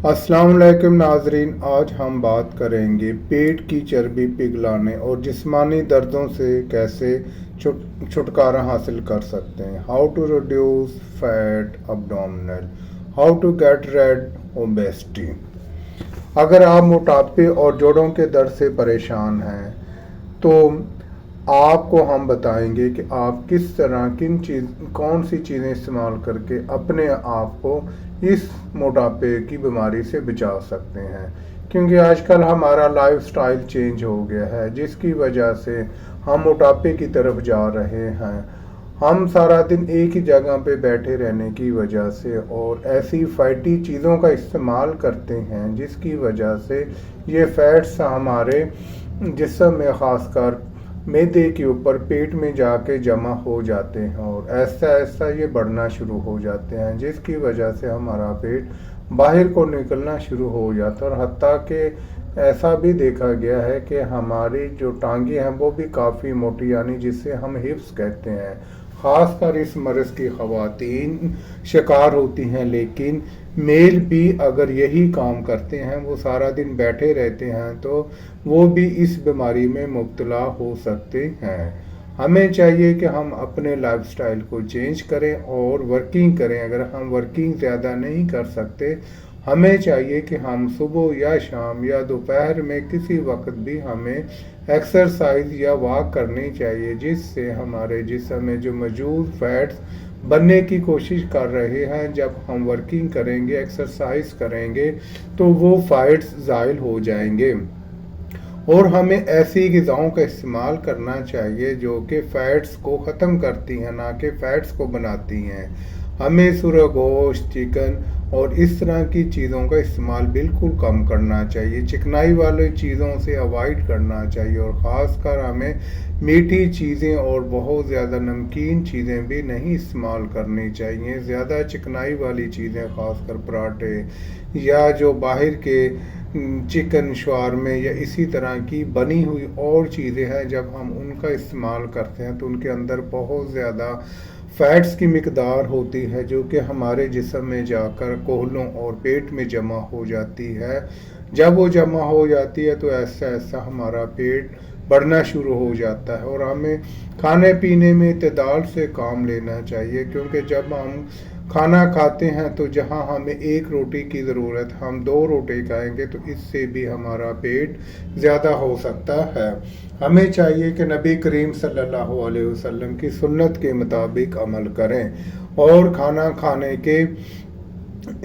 अस्सलाम वालेकुम नाजरीन, आज हम बात करेंगे पेट की चर्बी पिघलाने और जिस्मानी दर्दों से कैसे छुटकारा हासिल कर सकते हैं। How to reduce fat abdominal, how to get rid obesity. अगर आप मोटापे और जोड़ों के दर्द से परेशान हैं तो आपको हम बताएंगे कि आप किस तरह कौन सी चीज़ें इस्तेमाल करके अपने आप को इस मोटापे की बीमारी से बचा सकते हैं। क्योंकि आजकल हमारा लाइफस्टाइल चेंज हो गया है, जिसकी वजह से हम मोटापे की तरफ जा रहे हैं। हम सारा दिन एक ही जगह पे बैठे रहने की वजह से और ऐसी फैटी चीज़ों का इस्तेमाल करते हैं, जिसकी वजह से ये फैट्स हमारे जिस्म में ख़ासकर मैदे के ऊपर पेट में जाके जमा हो जाते हैं और ऐसा ऐसा ये बढ़ना शुरू हो जाते हैं, जिसकी वजह से हमारा पेट बाहर को निकलना शुरू हो जाता है। और हत्ता कि ऐसा भी देखा गया है कि हमारी जो टांगे हैं वो भी काफ़ी मोटी, यानी जिसे हम हिप्स कहते हैं, ख़ासकर इस मर्ज़ की ख़वातीन शिकार होती हैं। लेकिन मेल भी अगर यही काम करते हैं, वो सारा दिन बैठे रहते हैं, तो वो भी इस बीमारी में मुब्तला हो सकते हैं। हमें चाहिए कि हम अपने लाइफस्टाइल को चेंज करें और वर्किंग करें। अगर हम वर्किंग ज़्यादा नहीं कर सकते, हमें चाहिए कि हम सुबह या शाम या दोपहर में किसी वक्त भी हमें एक्सरसाइज या वॉक करनी चाहिए, जिससे हमारे जिस्म में जो मौजूद फैट्स बनने की कोशिश कर रहे हैं, जब हम वर्किंग करेंगे, एक्सरसाइज करेंगे, तो वो फैट्स ज़ाइल हो जाएंगे। और हमें ऐसी ग़िज़ाओं का इस्तेमाल करना चाहिए जो कि फ़ैट्स को ख़त्म करती हैं, ना कि फ़ैट्स को बनाती हैं। हमें सुरह गोश्त, चिकन और इस तरह की चीज़ों का इस्तेमाल बिल्कुल कम करना चाहिए। चिकनाई वाली चीज़ों से अवॉइड करना चाहिए और ख़ासकर हमें मीठी चीज़ें और बहुत ज़्यादा नमकीन चीज़ें भी नहीं इस्तेमाल करनी चाहिए। ज़्यादा चिकनाई वाली चीज़ें, ख़ासकर पराठे या जो बाहर के चिकन शवारमे या इसी तरह की बनी हुई और चीज़ें हैं, जब हम उनका इस्तेमाल करते हैं तो उनके अंदर बहुत ज़्यादा फैट्स की मिकदार होती है, जो कि हमारे जिस्म में जाकर कोहलों और पेट में जमा हो जाती है। जब वो जमा हो जाती है तो ऐसा ऐसा हमारा पेट बढ़ना शुरू हो जाता है। और हमें खाने पीने में इत्तेदाल से काम लेना चाहिए, क्योंकि जब हम खाना खाते हैं तो जहां हमें एक रोटी की ज़रूरत, हम 2 रोटी खाएंगे तो इससे भी हमारा पेट ज़्यादा हो सकता है। हमें चाहिए कि नबी करीम सल्लल्लाहु अलैहि वसल्लम की सुन्नत के मुताबिक अमल करें और खाना खाने के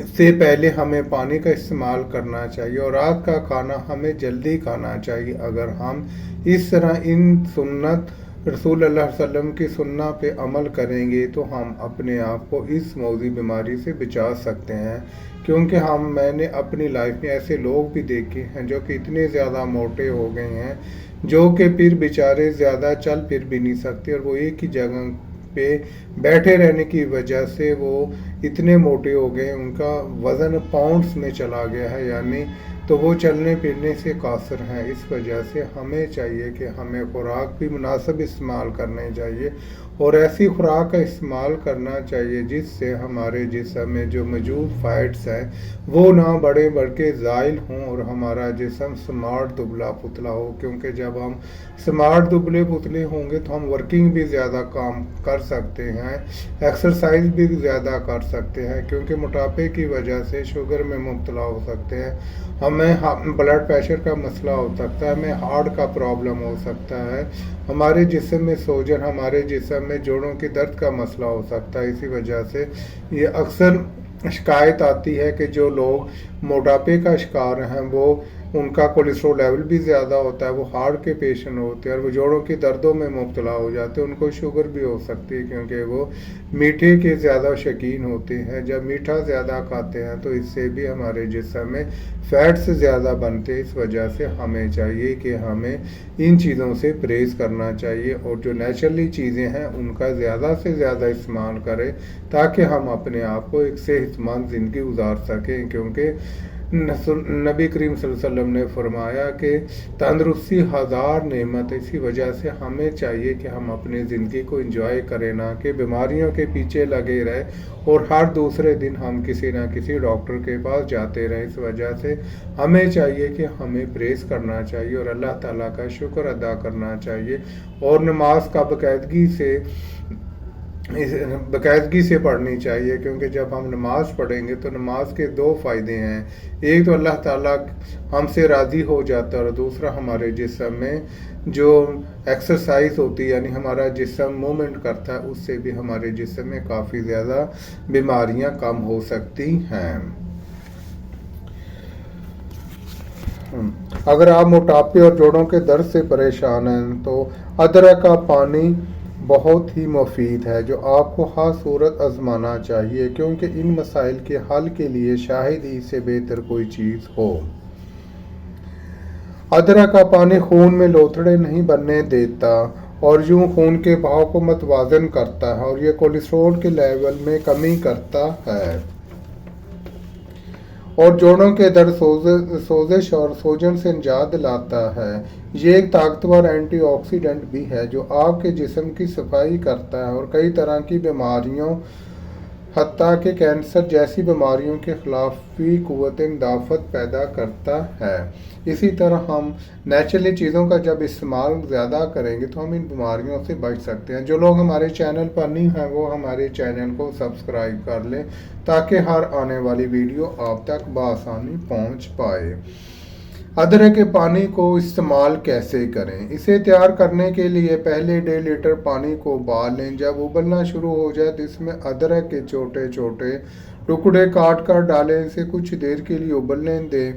से पहले हमें पानी का इस्तेमाल करना चाहिए और रात का खाना हमें जल्दी खाना चाहिए। अगर हम इस तरह इन सुन्नत रसूल अल्लाह वसल्लम की सुन्ना पे अमल करेंगे तो हम अपने आप को इस मौजी बीमारी से बचा सकते हैं। क्योंकि मैंने अपनी लाइफ में ऐसे लोग भी देखे हैं जो कि इतने ज़्यादा मोटे हो गए हैं, जो कि फिर बेचारे ज़्यादा चल फिर भी नहीं सकते और वो एक ही जगह पे बैठे रहने की वजह से वो इतने मोटे हो गए, उनका वज़न पाउंड्स में चला गया है, यानी तो वो चलने फिरने से कासर हैं। इस वजह से हमें चाहिए कि हमें खुराक भी मुनासिब इस्तेमाल करनी चाहिए और ऐसी खुराक का इस्तेमाल करना चाहिए जिससे हमारे जिस्म में जो मौजूद फैट्स हैं वो ना बढ़े बल्कि ज़ाइल हों और हमारा जिस्म स्मार्ट दुबला पुतला हो। क्योंकि जब हम स्मार्ट दुबले पुतले होंगे तो हम वर्किंग भी ज़्यादा काम कर सकते हैं, एक्सरसाइज भी ज़्यादा कर सकते हैं, क्योंकि मोटापे की वजह से शुगर में मुब्तला हो सकते हैं, हमें ब्लड प्रेशर का मसला हो सकता है, हमें हार्ट का प्रॉब्लम हो सकता है, हमारे जिस्म में सोजन, हमारे जिस्म में जोड़ों की दर्द का मसला हो सकता है। इसी वजह से ये अक्सर शिकायत आती है कि जो लोग मोटापे का शिकार हैं वो उनका कोलेस्ट्रॉल लेवल भी ज़्यादा होता है, वो हार्ट के पेशेंट होते हैं और वो जोड़ों की दर्दों में मुब्तला हो जाते हैं, उनको शुगर भी हो सकती है, क्योंकि वो मीठे के ज़्यादा शौकीन होते हैं। जब मीठा ज़्यादा खाते हैं तो इससे भी हमारे जिस्म में फैट्स ज़्यादा बनते हैं। इस वजह से हमें चाहिए कि हमें इन चीज़ों से परहेज़ करना चाहिए और जो नेचुरली चीज़ें हैं उनका ज़्यादा से ज़्यादा इस्तेमाल करें, ताकि हम अपने आप को एक सेहतमंद ज़िंदगी गुजार सकें। क्योंकि नबी करीम सल्लल्लाहु अलैहि वसल्लम ने फरमाया कि तंदरुस्ती हज़ार नेमत, इसी वजह से हमें चाहिए कि हम अपनी ज़िंदगी को एंजॉय करें, ना कि बीमारियों के पीछे लगे रहे और हर दूसरे दिन हम किसी ना किसी डॉक्टर के पास जाते रहे। इस वजह से हमें चाहिए कि हमें परहेज़ करना चाहिए और अल्लाह ताला का शुक्र अदा करना चाहिए और नमाज का बाकायदगी से पढ़नी चाहिए, क्योंकि जब हम नमाज पढ़ेंगे तो नमाज के दो फ़ायदे हैं। एक तो अल्लाह ताला हमसे राज़ी हो जाता है और दूसरा हमारे जिस्म में जो एक्सरसाइज होती है, यानी हमारा जिस्म मूवमेंट करता है, उससे भी हमारे जिस्म में काफ़ी ज़्यादा बीमारियां कम हो सकती हैं। अगर आप मोटापे और जोड़ों के दर्द से परेशान हैं तो अदरक का पानी बहुत ही मुफीद है, जो आपको हर सूरत आजमाना चाहिए, क्योंकि इन मसाइल के हल के लिए शायद ही इससे बेहतर कोई चीज़ हो। अदरक का पानी खून में लोथड़े नहीं बनने देता और यूं खून के बहाव को मतवाजन करता है और यह कोलेस्ट्रॉल के लेवल में कमी करता है और जोड़ों के दर्द, सोजिश और सूजन से निजात दिलाता है। ये एक ताकतवर एंटीऑक्सीडेंट भी है जो आपके जिस्म की सफाई करता है और कई तरह की बीमारियों, हत्ता कि कैंसर जैसी बीमारियों के खिलाफ भी क़ुव्वत मुदाफ़त पैदा करता है। इसी तरह हम नेचुरली चीज़ों का जब इस्तेमाल ज़्यादा करेंगे तो हम इन बीमारियों से बच सकते हैं। जो लोग हमारे चैनल पर नहीं हैं वो हमारे चैनल को सब्सक्राइब कर लें ताकि हर आने वाली वीडियो आप तक बआसानी पहुंच पाए। अदरक के पानी को इस्तेमाल कैसे करें? इसे तैयार करने के लिए पहले 1.5 लीटर पानी को उबाल लें। जब उबलना शुरू हो जाए तो इसमें अदरक के छोटे छोटे टुकड़े काट कर डालें। इसे कुछ देर के लिए उबलने दें,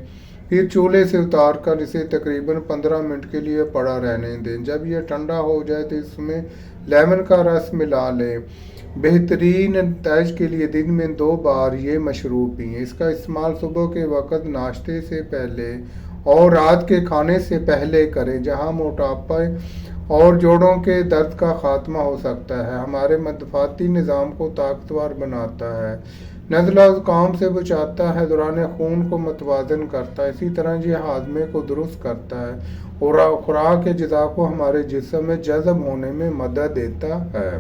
फिर चूल्हे से उतार कर इसे तकरीबन 15 मिनट के लिए पड़ा रहने दें। जब यह ठंडा हो जाए तो इसमें लेमन का रस मिला लें। बेहतरीन नताइज के लिए दिन में 2 बार ये मशरूब पिएँ। इसका इस्तेमाल सुबह के वक़्त नाश्ते से पहले और रात के खाने से पहले करें, जहां मोटापा और जोड़ों के दर्द का खात्मा हो सकता है। हमारे मदफाती निज़ाम को ताकतवर बनाता है, नज़ला ज़ुकाम से बचाता है, दौरान खून को मतवाजन करता है। इसी तरह ये हाजमे को दुरुस्त करता है और खुराक के ग़िज़ा को हमारे जिस्म में जज़ब होने में मदद देता है।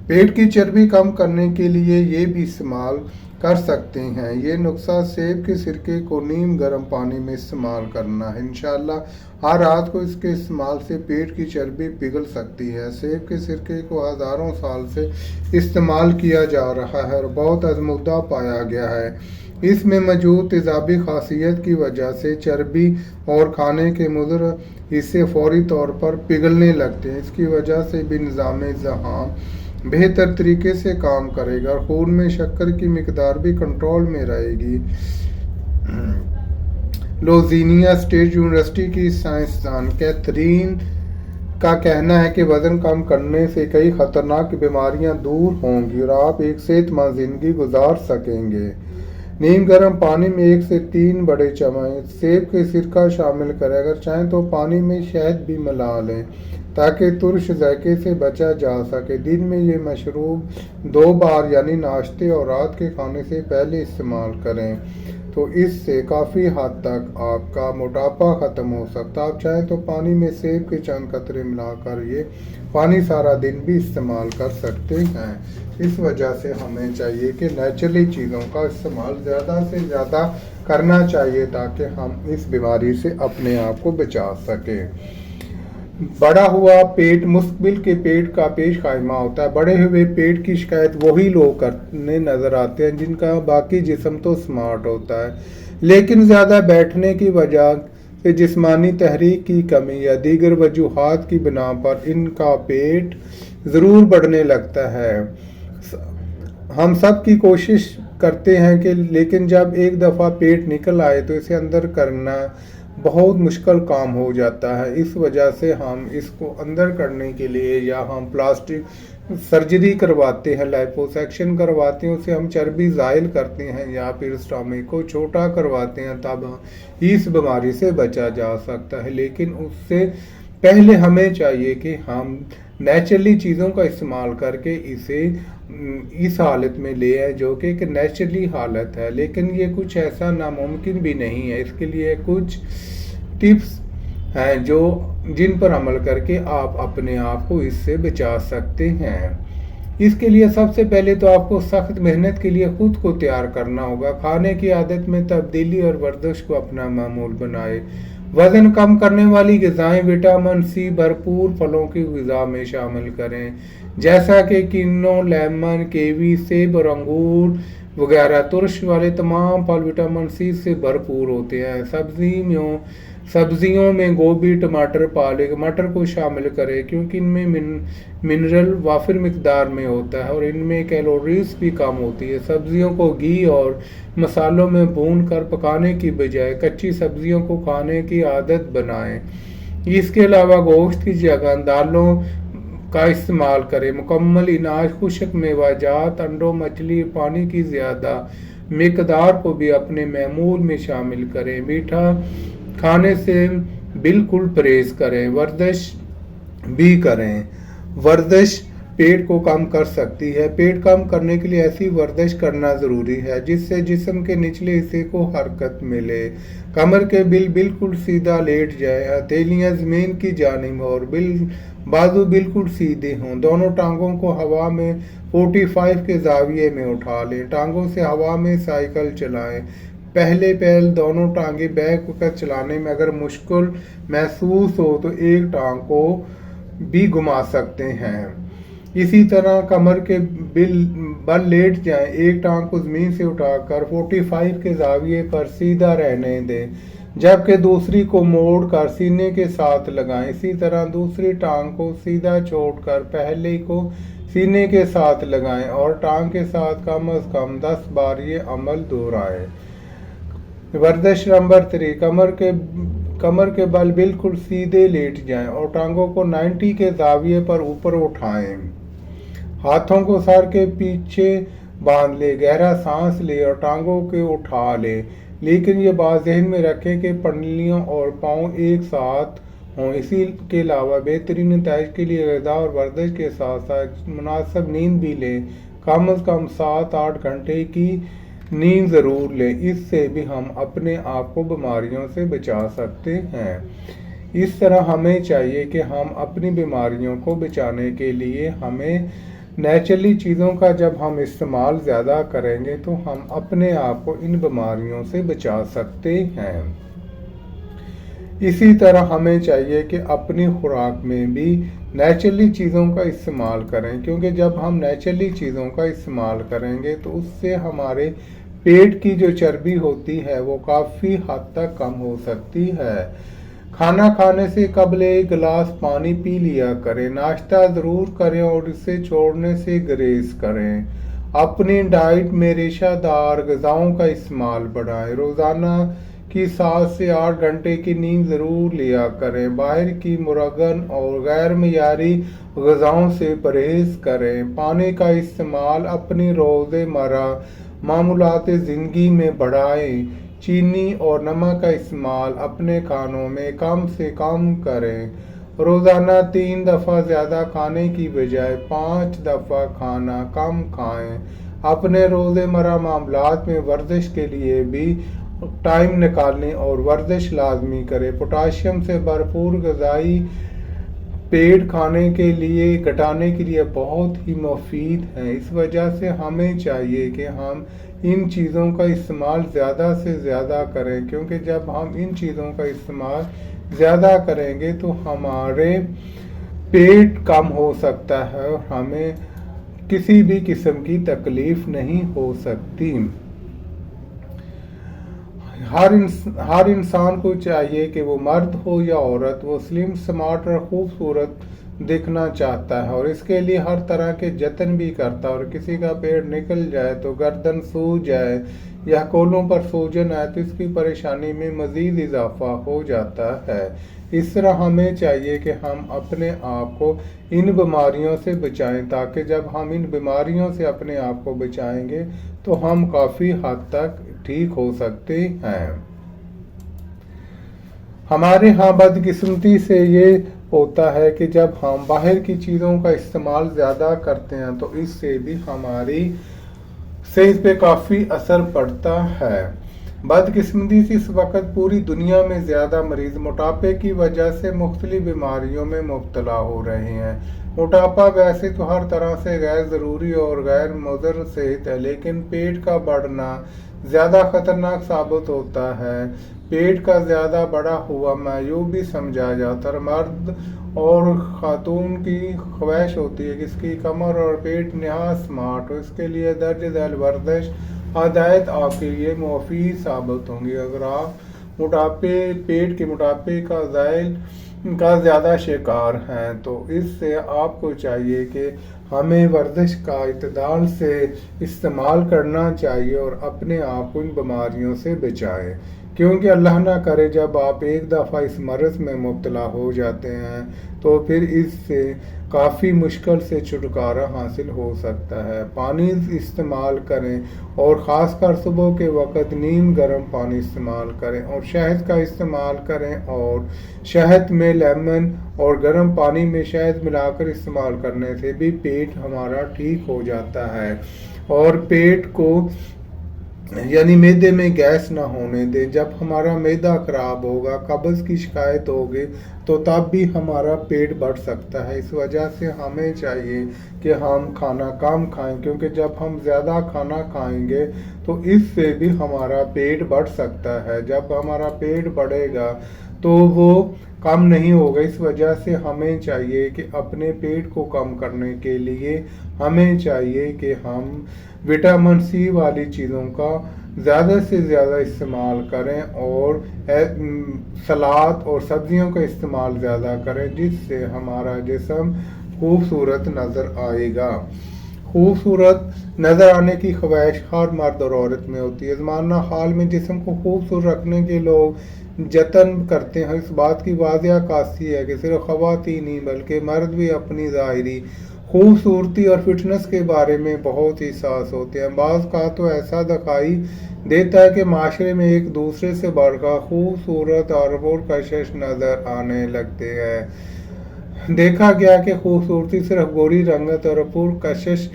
पेट की चर्बी कम करने के लिए ये भी इस्तेमाल कर सकते हैं। ये नुस्खा सेब के सिरके को नीम गर्म पानी में इस्तेमाल करना है। इंशाअल्लाह हर रात को इसके इस्तेमाल से पेट की चर्बी पिघल सकती है। सेब के सिरके को हज़ारों साल से इस्तेमाल किया जा रहा है और बहुत आजमुदा पाया गया है। इसमें मौजूद तेज़ाबी खासियत की वजह से चर्बी और खाने के मुज़र हिस्से फौरी तौर पर पिघलने लगते हैं। इसकी वजह से भी निज़ाम ज़हाम बेहतर तरीके से काम करेगा और खून में शक्कर की मिकदार भी कंट्रोल में रहेगी। लोजीनिया स्टेट यूनिवर्सिटी की साइंसदान कैथरीन का कहना है कि वज़न कम करने से कई खतरनाक बीमारियां दूर होंगी और आप एक सेहतमंद जिंदगी गुजार सकेंगे। नीम गर्म पानी में 1 से 3 बड़े चम्मच सेब के सिरका शामिल करें। अगर चाहें तो पानी में शहद भी मिला लें ताकि तुर्श जायके से बचा जा सके। दिन में ये मशरूब 2 बार यानी नाश्ते और रात के खाने से पहले इस्तेमाल करें तो इससे काफ़ी हद तक आपका मोटापा ख़त्म हो सकता है। आप चाहें तो पानी में सेब के चंद कतरे मिलाकर ये पानी सारा दिन भी इस्तेमाल कर सकते हैं। इस वजह से हमें चाहिए कि नेचुरली चीज़ों का इस्तेमाल ज़्यादा से ज़्यादा करना चाहिए ताकि हम इस बीमारी से अपने आप को बचा सकें। बड़ा हुआ पेट मुस्तबिल के पेट का पेश खाइमा होता है। बड़े हुए पेट की शिकायत वही लोग करने नज़र आते हैं जिनका बाकी जिस्म तो स्मार्ट होता है, लेकिन ज़्यादा बैठने की वजह से जिस्मानी तहरीक की कमी या दीगर वजूहात की बिना पर इनका पेट ज़रूर बढ़ने लगता है। हम सब की कोशिश करते हैं कि लेकिन जब एक दफ़ा पेट निकल आए तो इसे अंदर करना बहुत मुश्किल काम हो जाता है। इस वजह से हम इसको अंदर करने के लिए या हम प्लास्टिक सर्जरी करवाते हैं, लाइपोसक्शन करवाते हैं, उसे हम चर्बी ज़ाइल करते हैं या फिर स्टमक को छोटा करवाते हैं, तब इस बीमारी से बचा जा सकता है। लेकिन उससे पहले हमें चाहिए कि हम नेचुरली चीज़ों का इस्तेमाल करके इसे इस हालत में ले आए जो कि एक नेचुरली हालत है। लेकिन ये कुछ ऐसा नामुमकिन भी नहीं है। इसके लिए कुछ टिप्स हैं जो जिन पर अमल करके आप अपने आप को इससे बचा सकते हैं। इसके लिए सबसे पहले तो आपको सख्त मेहनत के लिए खुद को तैयार करना होगा। खाने की आदत में तब्दीली और वर्जिश को अपना मामूल बनाए। वजन कम करने वाली ग़िज़ाएं विटामिन सी भरपूर फलों की ग़िज़ा में शामिल करें, जैसा कि किन्नू, लेमन, कीवी, सेब और अंगूर वगैरह। तुरश वाले तमाम फल विटामिन सी से भरपूर होते हैं। सब्जियों में गोभी, टमाटर, पालक, मटर को शामिल करें क्योंकि इनमें मिनरल वाफिर मिकदार में होता है और इनमें कैलोरीज भी कम होती है। सब्जियों को घी और मसालों में भून कर पकाने की बजाय कच्ची सब्जियों को खाने की आदत बनाएं। इसके अलावा गोश्त की जगह दालों का इस्तेमाल करें। मुकम्मल अनाज, खुश्क मेवाजात, अंडों, मछली, पानी की ज़्यादा मिकदार को भी अपने मामूल में शामिल करें। मीठा खाने से बिल्कुल परहेज करें। वर्जिश भी करें। वर्जिश पेट को कम कर सकती है। पेट कम करने के लिए ऐसी वर्जिश करना ज़रूरी है जिससे जिस्म के निचले हिस्से को हरकत मिले। कमर के बिल्कुल सीधा लेट जाए। हथेलियाँ ज़मीन की जानिब और बाजू बिल्कुल सीधे हों। दोनों टांगों को हवा में 45 के जाविये में उठा लें। टांगों से हवा में साइकिल चलाएं। पहले दोनों टांगे बैक वक्त चलाने में अगर मुश्किल महसूस हो तो एक टांग को भी घुमा सकते हैं। इसी तरह कमर के बल लेट जाएं। एक टांग को ज़मीन से उठाकर 45 के जाविये पर सीधा रहने दें, जबकि दूसरी को मोड़ कर सीने के साथ लगाएं। इसी तरह दूसरी टांग को सीधा छोड़कर पहले को सीने के साथ लगाएं और टांग के साथ कम अज़ कम 10 बार ये अमल दोहराएं। वर्जिश नंबर 3, कमर के बल बिल्कुल सीधे लेट जाएं और टांगों को 90 के जाविये पर ऊपर उठाएं। हाथों को सर के पीछे बांध ले, गहरा सांस ले और टांगों के उठा ले। लेकिन ये बात ज़हन में रखें कि पंडलियों और पाँव एक साथ हों। इसी के अलावा बेहतरीन नतीजे के लिए ग़िज़ा और वर्जिश के साथ साथ मुनासिब नींद भी लें। कम से कम 7-8 घंटे की नींद ज़रूर लें। इससे भी हम अपने आप को बीमारियों से बचा सकते हैं। इस तरह हमें चाहिए कि हम अपनी बीमारियों को बचाने के लिए हमें नेचुरली चीज़ों का जब हम इस्तेमाल ज़्यादा करेंगे तो हम अपने आप को इन बीमारियों से बचा सकते हैं। इसी तरह हमें चाहिए कि अपनी खुराक में भी नेचुरली चीज़ों का इस्तेमाल करें, क्योंकि जब हम नेचुरली चीज़ों का इस्तेमाल करेंगे तो उससे हमारे पेट की जो चर्बी होती है वो काफ़ी हद तक कम हो सकती है। खाना खाने से कबल एक गिलास पानी पी लिया करें। नाश्ता ज़रूर करें और इसे छोड़ने से गुरेज करें। अपनी डाइट में रेशादार ग़िज़ाओं का इस्तेमाल बढ़ाएं। रोज़ाना की 7 से 8 घंटे की नींद ज़रूर लिया करें। बाहर की मुरगन और गैर मयारी ग़िज़ाओं से परहेज़ करें। पानी का इस्तेमाल अपनी रोज़मर्रा मामूलात ज़िंदगी में बढ़ाएं। चीनी और नमक का इस्तेमाल अपने खानों में कम से कम करें। रोज़ाना 3 दफ़ा ज़्यादा खाने की बजाय 5 दफ़ा खाना कम खाएं। अपने रोज़मर्रा मामलात में वर्जिश के लिए भी टाइम निकालें और वर्जिश लाजमी करें। पोटाशियम से भरपूर ग़िज़ाई पेट खाने के लिए घटाने के लिए बहुत ही मुफीद है। इस वजह से हमें चाहिए कि हम इन चीज़ों का इस्तेमाल ज़्यादा से ज़्यादा करें, क्योंकि जब हम इन चीज़ों का इस्तेमाल ज़्यादा करेंगे तो हमारे पेट कम हो सकता है और हमें किसी भी किस्म की तकलीफ़ नहीं हो सकती। हर इंसान को चाहिए कि वो मर्द हो या औरत, वो स्लिम, स्मार्ट और खूबसूरत दिखना चाहता है और इसके लिए हर तरह के जतन भी करता है। और किसी का पेट निकल जाए तो गर्दन सूज जाए या कोलों पर सूजन आए तो इसकी परेशानी में मज़ीद इजाफा हो जाता है। इस तरह हमें चाहिए कि हम अपने आप को इन बीमारियों से बचाएं, ताकि जब हम इन बीमारियों से अपने आप को बचाएंगे तो हम काफ़ी हद तक ठीक हो सकते हैं। हमारे यहाँ बदकिस्मती से ये ہوتا ہے کہ جب ہم باہر کی چیزوں کا استعمال زیادہ کرتے ہیں تو اس سے بھی ہماری صحت پہ کافی اثر پڑتا ہے۔ بدقسمتی سے اس وقت پوری دنیا میں زیادہ مریض موٹاپے کی وجہ سے مختلف بیماریوں میں مبتلا ہو رہے ہیں۔ موٹاپا ویسے تو ہر طرح سے غیر ضروری اور غیر مضر صحت ہے، لیکن پیٹ کا بڑھنا زیادہ خطرناک ثابت ہوتا ہے۔ پیٹ کا زیادہ بڑا ہوا معیوب بھی سمجھا جاتا ہے۔ مرد اور خاتون کی خواہش ہوتی ہے کہ اس کی کمر اور پیٹ نہایت اسمارٹ ہو، اس کے لیے درج ذیل ورزش ہدایت آپ کے لیے مفید ثابت ہوں گی۔ اگر آپ پیٹ کے موٹاپے کا زیادہ شکار ہیں تو اس سے آپ کو چاہیے کہ ہمیں ورزش کا اعتدال سے استعمال کرنا چاہیے اور اپنے آپ کو ان بیماریوں سے بچائیں، کیونکہ اللہ نہ کرے جب آپ ایک دفعہ اس مرض میں مبتلا ہو جاتے ہیں تو پھر اس سے کافی مشکل سے چھٹکارا حاصل ہو سکتا ہے۔ پانی استعمال کریں اور خاص کر صبح کے وقت نیم گرم پانی استعمال کریں اور شہد کا استعمال کریں، اور شہد میں لیمن اور گرم پانی میں شہد ملا کر استعمال کرنے سے بھی پیٹ ہمارا ٹھیک ہو جاتا ہے۔ اور پیٹ کو یعنی معدے میں گیس نہ ہونے دیں۔ جب ہمارا معدہ خراب ہوگا، قبض کی شکایت ہوگی تو تب بھی ہمارا پیٹ بڑھ سکتا ہے۔ اس وجہ سے ہمیں چاہیے کہ ہم کھانا کم کھائیں، کیونکہ جب ہم زیادہ کھانا کھائیں گے تو اس سے بھی ہمارا پیٹ بڑھ سکتا ہے۔ جب ہمارا پیٹ بڑھے گا تو وہ کم نہیں ہوگا۔ اس وجہ سے ہمیں چاہیے کہ اپنے پیٹ کو کم کرنے کے لیے ہمیں چاہیے کہ ہم وٹامن سی والی چیزوں کا زیادہ سے زیادہ استعمال کریں اور سلاد اور سبزیوں کا استعمال زیادہ کریں، جس سے ہمارا جسم خوبصورت نظر آئے گا۔ خوبصورت نظر آنے کی خواہش ہر مرد اور عورت میں ہوتی ہے۔ زمانہ حال میں جسم کو خوبصورت رکھنے کے لوگ جتن کرتے ہیں۔ اس بات کی واضح عکاسی ہے کہ صرف خواتین ہی بلکہ مرد بھی اپنی ظاہری خوبصورتی اور فٹنس کے بارے میں بہت ہی حساس ہوتے ہیں۔ بعض کا تو ایسا دکھائی دیتا ہے کہ معاشرے میں ایک دوسرے سے بڑھ کر خوبصورت اور پرکشش نظر آنے لگتے ہیں۔ دیکھا گیا کہ خوبصورتی صرف گوری رنگت اور پرکشش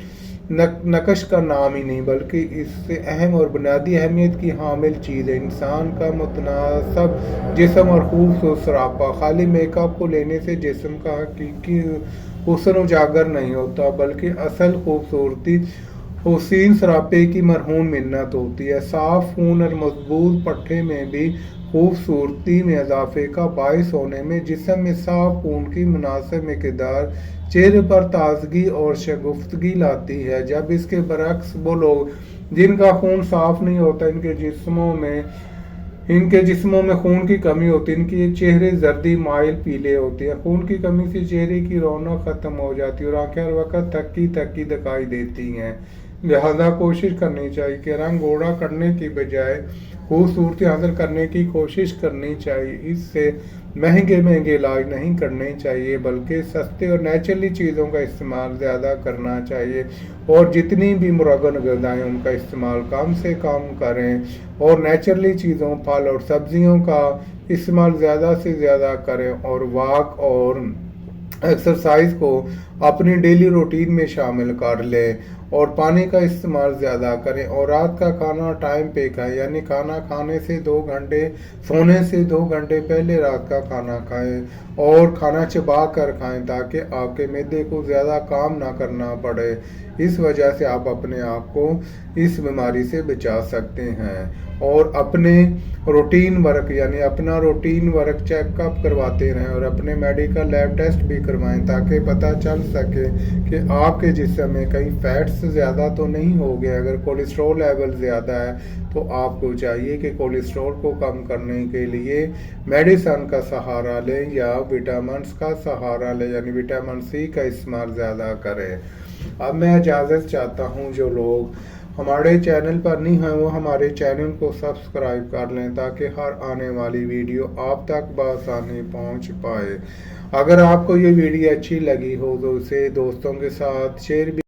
نقش کا نام ہی نہیں بلکہ اس سے اہم اور بنیادی اہمیت کی حامل چیز ہے۔ انسان کا متناسب جسم اور خوبصورت سراپا خالی میک اپ کو لینے سے جسم کا حقیقی حسن اجاگر نہیں ہوتا، بلکہ اصل خوبصورتی حسین سراپے کی مرہون منت ہوتی ہے۔ صاف خون اور مضبوط پٹھے میں بھی خوبصورتی میں اضافے کا باعث ہونے میں جسم میں صاف خون کی مناسب مقدار چہرے پر تازگی اور شگفتگی لاتی ہے، جب اس کے برعکس وہ لوگ جن کا خون صاف نہیں ہوتا، ان کے جسموں میں خون کی کمی ہوتی ہے، ان کے چہرے زردی مائل پیلے ہوتے ہیں۔ خون کی کمی سے چہرے کی رونق ختم ہو جاتی ہے اور آنکھیں ہر وقت تھکی تھکی دکھائی دیتی ہیں۔ لہذا کوشش کرنی چاہیے کہ رنگ گوڑا کرنے کی بجائے خوبصورتی حاصل کرنے کی کوشش کرنی چاہیے۔ اس سے مہنگے علاج نہیں کرنے چاہیے بلکہ سستے اور نیچرلی چیزوں کا استعمال زیادہ کرنا چاہیے، اور جتنی بھی مرغن غذائیں ان کا استعمال کم سے کم کریں، اور نیچرلی چیزوں پھل اور سبزیوں کا استعمال زیادہ سے زیادہ کریں، اور واک اور ایکسرسائز کو اپنی ڈیلی روٹین میں شامل کر لیں، اور پانی کا استعمال زیادہ کریں، اور رات کا کھانا ٹائم پہ کھائیں، یعنی کھانا کھانے سے 2 گھنٹے سونے سے 2 گھنٹے پہلے رات کا کھانا کھائیں، اور کھانا چبا کر کھائیں تاکہ آپ کے معدے کو زیادہ کام نہ کرنا پڑے۔ اس وجہ سے آپ اپنے آپ کو اس بیماری سے بچا سکتے ہیں، اور اپنے روٹین ورک یعنی اپنا روٹین ورک چیک اپ کرواتے رہیں، اور اپنے میڈیکل لیب ٹیسٹ بھی کروائیں تاکہ پتہ چل سکے کہ آپ کے جسم میں کہیں فیٹس زیادہ تو نہیں ہو گئے۔ اگر کولیسٹرول لیول زیادہ ہے تو آپ کو چاہیے کہ کولیسٹرول کو کم کرنے کے لیے میڈیسن کا سہارا لیں یا وٹامنس کا سہارا لیں، یعنی وٹامن سی کا استعمال زیادہ کریں۔ اب میں اجازت چاہتا ہوں جو لوگ ہمارے چینل پر نہیں ہیں وہ ہمارے چینل کو سبسکرائب کر لیں تاکہ ہر آنے والی ویڈیو آپ تک بآسانی پہنچ پائے۔ اگر آپ کو یہ ویڈیو اچھی لگی ہو تو اسے دوستوں کے ساتھ شیئر بھی